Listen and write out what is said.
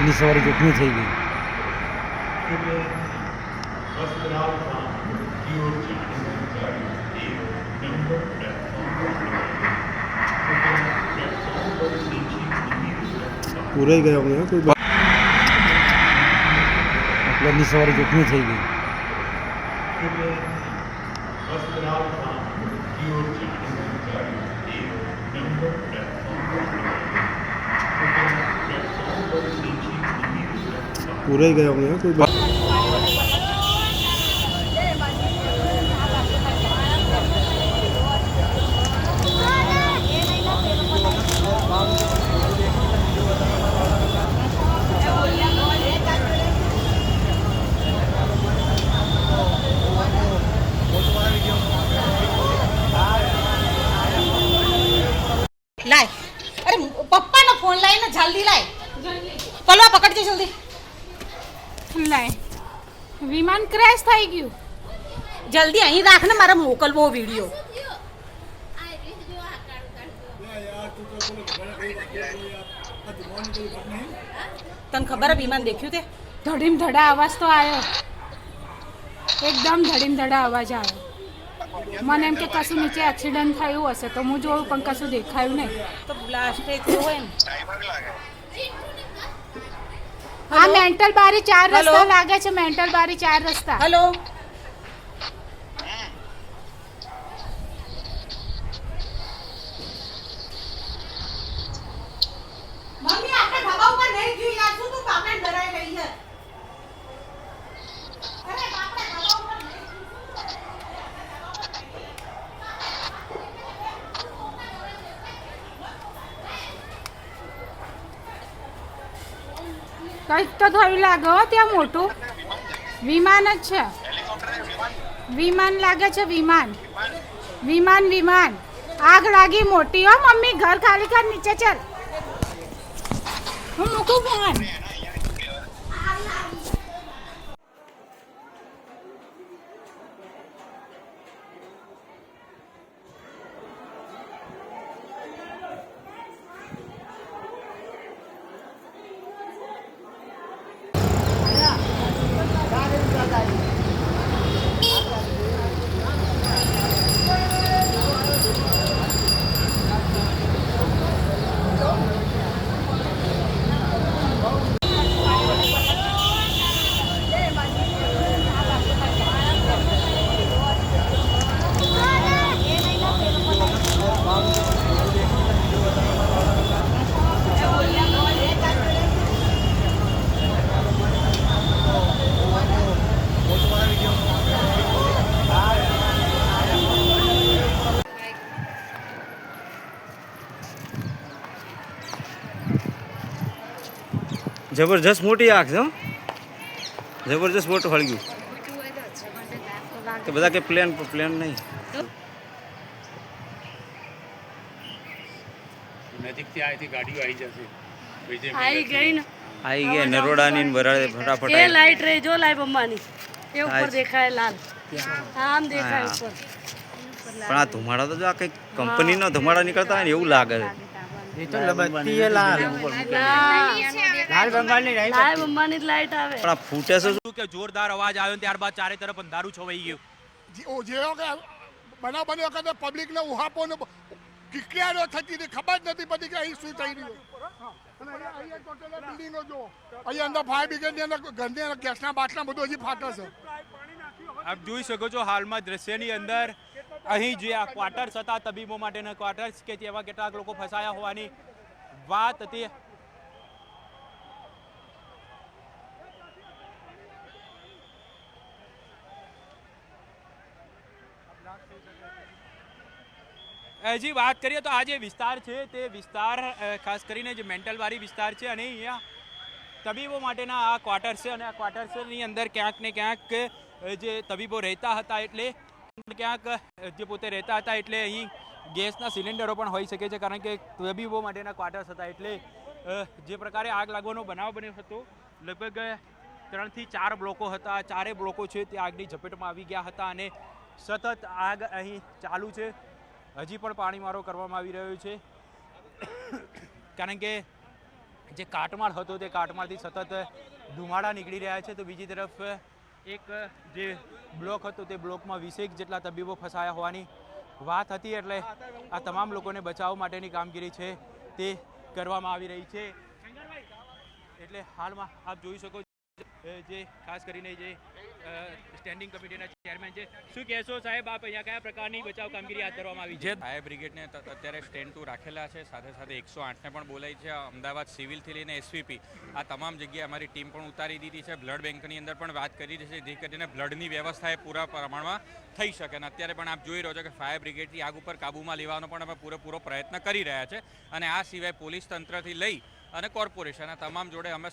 એટલાની સવારે જોખમી થઈ ગઈ. પૂરાઈ ગયા અમે કોઈ એટલાની સવારે જોખમી થઈ ગઈ. પૂરાઈ ગયા અમે કોઈ लाए अरे पप्पा ना फोन लाए ना जल्दी लाए पलो पकड़जे जल्दी લાય વિમાન ક્રેશ થઈ ગયું. जल्दी અહીં રાખ ને મારે મોકલવો વિડિયો. તને ખબર વિમાન દેખ્યું તે? ધડીમ ધડા અવાજ તો આવ્યો, એકદમ ધડીમ ધડા અવાજ આવ્યો. મને એમ કે કશું નીચે એક્સિડન્ટ થયું હશે તો હું જોઉં પણ કશું દેખાયું નહીં. તો બ્લાસ્ટ થયો હોય ને. આ મેન્ટલ બારી 4 હેલો? રસ્તા લાગે છે. મેન્ટલ બારી 4 રસ્તા. હેલો મમ્મી આપણે ધાબા ઉપર નહીં ગયું યાર, શું તું પાપડ ડરાઈ રહી છે? અરે બાપરે ધાબા ઉપર નહીં કંઈક તો થયું લાગે હો ત્યાં. મોટું વિમાન જ છે. વિમાન લાગે છે. વિમાન વિમાન વિમાન આગ લાગી મોટી. હો મમ્મી ઘર ખાલી કર, નીચે ચાલ. હું મૂકું ફોન. જબરજસ્ત મોટી આગ છે. જબરજસ્ત મોટું હળગ્યું. તો બધા કે પ્લેન નહીં. નજીકથી આવી ગાડીઓ આવી જશે. आई गई ना, આવી ગયા નરોડાની ને બરાડે ફટાફટ ये આવી. लाइट रही जो लाइट बम्बानी ये ऊपर आज- देखा है लाल, हाँ हम देखा है हाँ। ऊपर. પણ આ ધુમાડા તો જો આ કઈ કંપનીનો ધુમાડા નીકળતા હોય ને એવું લાગે છે. लाल बम्बानी लाइट आवे. પણ આ ફૂટે છે શું? કે જોરદાર અવાજ આવ્યો ને ત્યારબાદ ચારે તરફ અંધારું છવાઈ ગયું. જેવો કે બનાવ બન્યો વખતે પબ્લિકને ઉહાપો ને કિકિયારો થતી હતી, ખબર જ નથી પડતી કે અહીં શું થઈ રહ્યું. અને અહીંયા ટોટલ બિલ્ડિંગો જો અહીંયા અંદર ફાયર બ્રિગેડની અંદર ગંદી અને ગેસના બાટલા બધું હજી ફાટે છે. આપ જોઈ શકો છો હાલમાં દ્રશ્યની અંદર અહીં જે આ ક્વાર્ટર્સ હતા, તબીબો માટેના ક્વાર્ટર્સ કે જેવા કેટલાક લોકો ફસાયા હોવાની વાત હતી. હજી વાત કરીએ તો આ જે વિસ્તાર છે તે વિસ્તાર ખાસ કરીને જે મેન્ટલવાળી વિસ્તાર છે અને અહીંયા તબીબો માટેના આ ક્વાર્ટર્સ છે અને આ ક્વાર્ટર્સની અંદર ક્યાંક ને ક્યાંક જે તબીબો રહેતા હતા એટલે ક્યાંક જે પોતે રહેતા હતા એટલે અહીં ગેસના સિલિન્ડરો પણ હોઈ શકે છે કારણ કે તબીબો માટેના ક્વાર્ટર્સ હતા એટલે જે પ્રકારે આગ લાગવાનો બનાવ બન્યો હતો લગભગ 3 થી 4 બ્લોકો હતા. ચારે બ્લોકો છે તે આગની ઝપેટમાં આવી ગયા હતા અને સતત આગ અહીં ચાલુ છે. હજી પણ પાણીમારો કરવામાં આવી રહ્યો છે કારણ કે જે કાટમાળ હતો તે કાટમાળથી સતત ધુમાડા નીકળી રહ્યા છે. તો બીજી તરફ એક જે બ્લોક હતો તે બ્લોકમાં 20 જેટલા તબીબો ફસાયા હોવાની વાત હતી. એટલે આ તમામ લોકોને બચાવ માટેની કામગીરી છે તે કરવામાં આવી રહી છે. એટલે હાલમાં આપ જોઈ શકો છો જે ખાસ કરીને જે સ્ટેન્ડિંગ કમિટીના ચેરમેન છે. શું કહેશો સાહેબ, આપ અહીંયા કયા પ્રકારની બચાવ કામગીરી હાથ ધરવામાં આવી છે? ફાયર બ્રિગેડને અત્યારે સ્ટેન્ડ 2 રાખેલા છે, સાથે સાથે 108ને પણ બોલાવી છે. અમદાવાદ સિવિલથી લઈને એસવીપી આ તમામ જગ્યાએ અમારી ટીમ પણ ઉતારી દીધી છે. બ્લડ બેંકની અંદર પણ વાત કરી છે, જે કરીને બ્લડની વ્યવસ્થા એ પૂરા પ્રમાણમાં થઈ શકે. અને અત્યારે પણ આપ જોઈ રહ્યો છો કે ફાયર બ્રિગેડથી આગ ઉપર કાબૂમાં લેવાનો પણ અમે પૂરેપૂરો પ્રયત્ન કરી રહ્યા છે. અને આ સિવાય પોલીસ તંત્રથી લઈ અને કોર્પોરેશન આ તમામ જોડે અમે